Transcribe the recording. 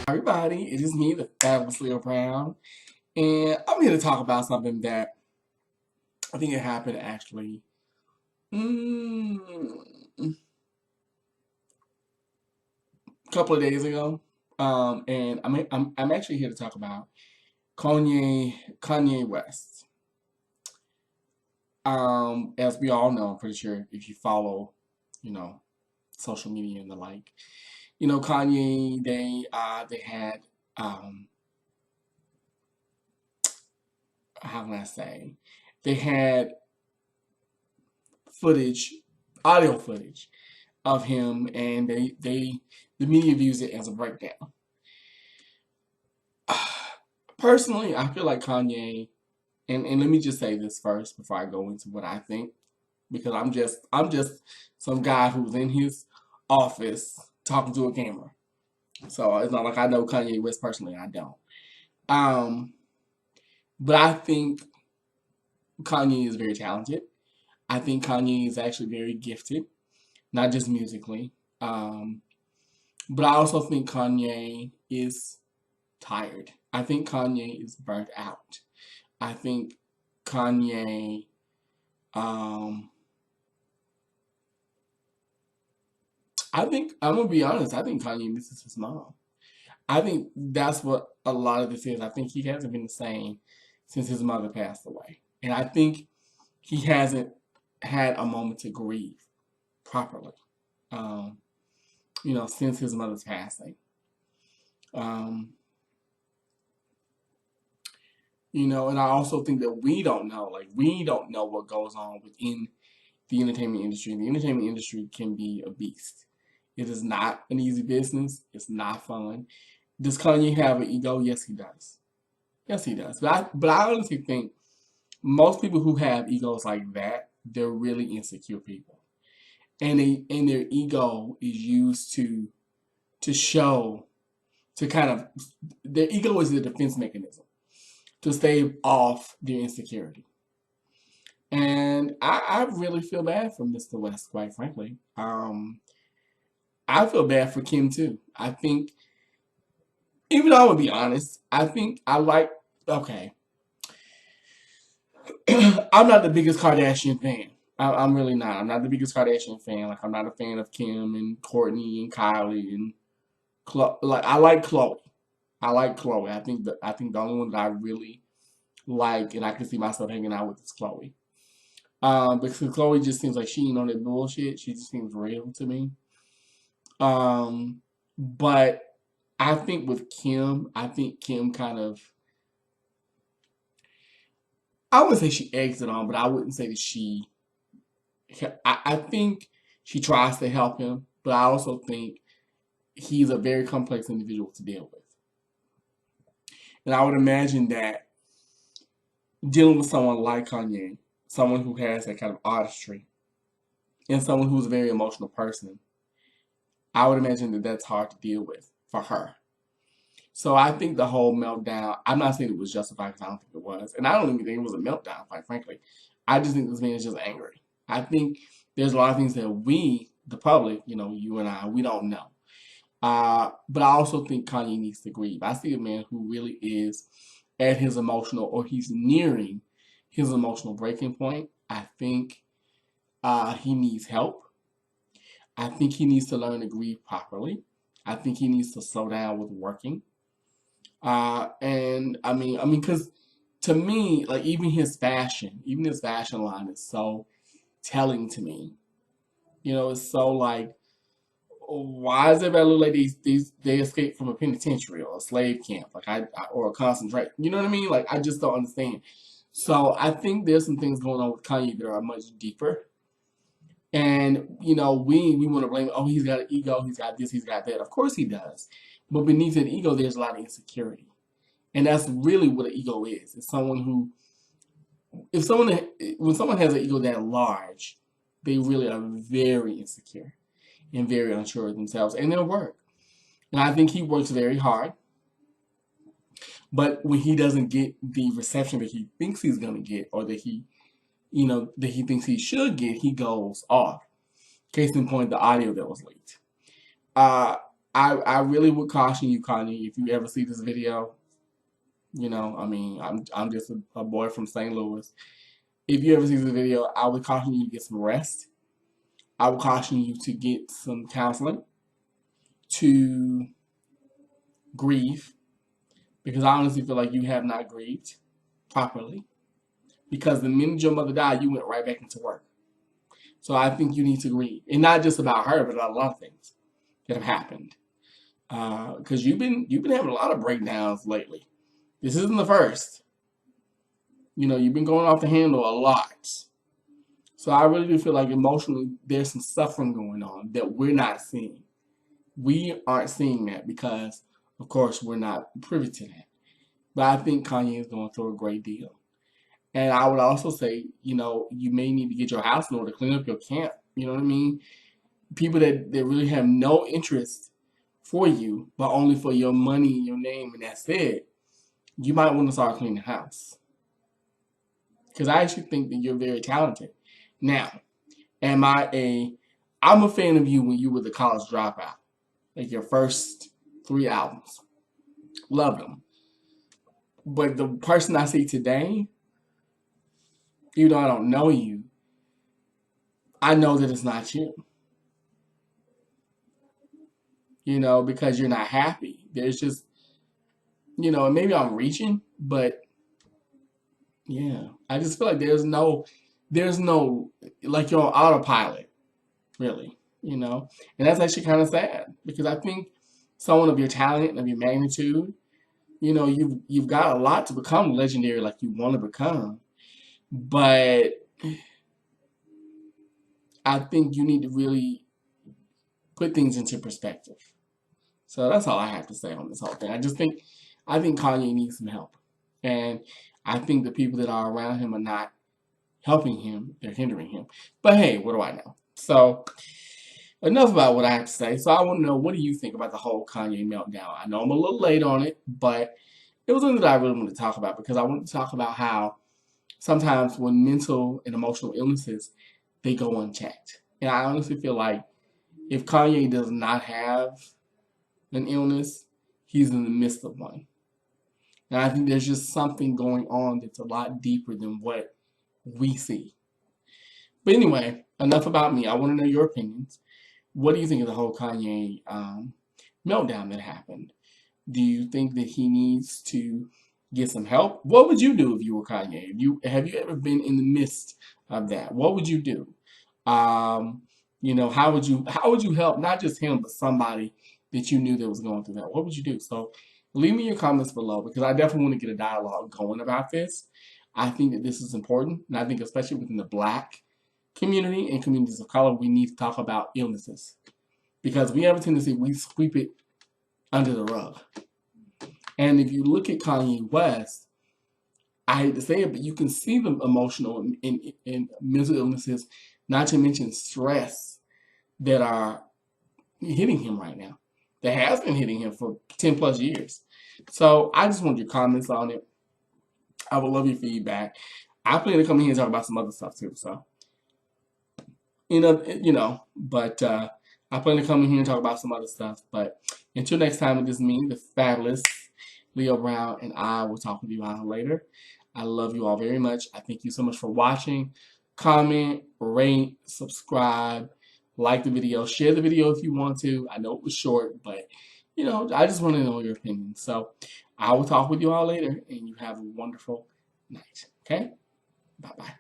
Everybody, it is me, the fabulous Leo Brown, and I'm here to talk about something that I think it happened actually a couple of days ago. And I'm actually here to talk about Kanye West. As we all know, I'm pretty sure if you follow, you know, social media and the like, Kanye they had how can I say, they had footage, audio footage of him, and the media views it as a breakdown. Personally, I feel like Kanye, and let me just say this first before I go into what I think, because I'm just some guy who's in his office talking to a camera. So it's not like I know Kanye West personally. I don't. Um, but I think Kanye is very talented. I think Kanye is actually very gifted, not just musically. Um, but I also think Kanye is tired. I think Kanye is burnt out. I think Kanye, um, I think, I'm gonna be honest, I think Kanye misses his mom. I think that's what a lot of this is. I think he hasn't been the same since his mother passed away. And I think he hasn't had a moment to grieve properly, um, since his mother's passing. Um, and I also think that we don't know what goes on within the entertainment industry. The entertainment industry can be a beast. It is not an easy business. It's not fun. Does Kanye have an ego? Yes, he does. Yes, he does. But I honestly think most people who have egos like that, they're really insecure people, and their ego is used to show to kind of their ego is a defense mechanism to stave off their insecurity. And I really feel bad for Mr. West, quite frankly. I feel bad for Kim too. I think, even though I would be honest, I think I like. Okay, I'm not the biggest Kardashian fan. I'm really not. I'm not the biggest Kardashian fan. Like I'm not a fan of Kim and Courtney and Kylie and like I like Chloe. I like Chloe. I think the only one that I really like and I can see myself hanging out with is Chloe. Because Chloe just seems like she ain't on that bullshit. She just seems real to me. But I think with Kim, I think Kim kind of, I wouldn't say she eggs it on, but I wouldn't say that I think she tries to help him, but I also think he's a very complex individual to deal with. And I would imagine that dealing with someone like Kanye, someone who has that kind of artistry, and someone who's a very emotional person, I would imagine that that's hard to deal with for her. So I think the whole meltdown, I'm not saying it was justified because I don't think it was. And I don't even think it was a meltdown, quite frankly. I just think this man is just angry. I think there's a lot of things that we, the public, you and I, we don't know. But I also think Kanye needs to grieve. I see a man who really is at his emotional, or he's nearing his emotional breaking point. I think he needs help. I think he needs to learn to grieve properly. I think he needs to slow down with working. And because to me, like even his fashion line is so telling to me. It's so like, why does everybody look like they escaped from a penitentiary or a slave camp, like or a concentrate? You know what I mean? Like I just don't understand. So I think there's some things going on with Kanye that are much deeper. And we want to blame. Oh, he's got an ego. He's got this. He's got that. Of course he does. But beneath that ego, there's a lot of insecurity. And that's really what an ego is. It's someone who, if someone, when someone has an ego that large, they really are very insecure and very unsure of themselves and their work. And I think he works very hard, but when he doesn't get the reception that he thinks he's going to get, or that he thinks he should get, he goes off. Case in point, the audio that was leaked. Uh, I really would caution you, Kanye, if you ever see this video. I mean, I'm just a boy from St. Louis. If you ever see this video, I would caution you to get some rest. I would caution you to get some counseling, to grieve, because I honestly feel like you have not grieved properly. Because the minute your mother died, you went right back into work. So I think you need to grieve, and not just about her, but about a lot of things that have happened. Because you've been having a lot of breakdowns lately. This isn't the first. You've been going off the handle a lot. So I really do feel like emotionally there's some suffering going on that we're not seeing. We aren't seeing that because, of course, we're not privy to that. But I think Kanye is going through a great deal. And I would also say, you may need to get your house in order, clean up your camp. You know what I mean? People that really have no interest for you, but only for your money and your name, and that's it. You might want to start cleaning the house. Because I actually think that you're very talented. Now, I'm a fan of you when you were the college dropout. Like your first 3 albums. Loved them. But the person I see today, even though I don't know you, I know that it's not you. Because you're not happy. There's just, and maybe I'm reaching, but yeah, I just feel like there's no, like you're on autopilot, really, and that's actually kind of sad because I think someone of your talent and of your magnitude, you've got a lot to become legendary like you want to become, but I think you need to really put things into perspective. So that's all I have to say on this whole thing. I think Kanye needs some help. And I think the people that are around him are not helping him, they're hindering him. But hey, what do I know? So enough about what I have to say. So I want to know, what do you think about the whole Kanye meltdown? I know I'm a little late on it, but it was something that I really wanted to talk about because I wanted to talk about how sometimes when mental and emotional illnesses, they go unchecked. And I honestly feel like if Kanye does not have an illness, he's in the midst of one. And I think there's just something going on that's a lot deeper than what we see. But anyway, enough about me. I want to know your opinions. What do you think of the whole Kanye meltdown that happened? Do you think that he needs to get some help? What would you do if you were Kanye? Have you ever been in the midst of that? What would you do? How would you help not just him but somebody that you knew that was going through that? What would you do? So leave me your comments below because I definitely want to get a dialogue going about this. I think that this is important, and I think especially within the Black community and communities of color, we need to talk about illnesses because we have a tendency we sweep it under the rug. And if you look at Kanye West, I hate to say it, but you can see the emotional and mental illnesses, not to mention stress, that are hitting him right now. That has been hitting him for 10 plus years. So I just want your comments on it. I would love your feedback. I plan to come in here and talk about some other stuff too. So, but I plan to come in here and talk about some other stuff. But until next time, it is me, the fabulous Leo Brown, and I will talk with you all later. I love you all very much. I thank you so much for watching. Comment, rate, subscribe, like the video, share the video if you want to. I know it was short, but I just want to know your opinion. So I will talk with you all later, and you have a wonderful night. Okay? Bye-bye.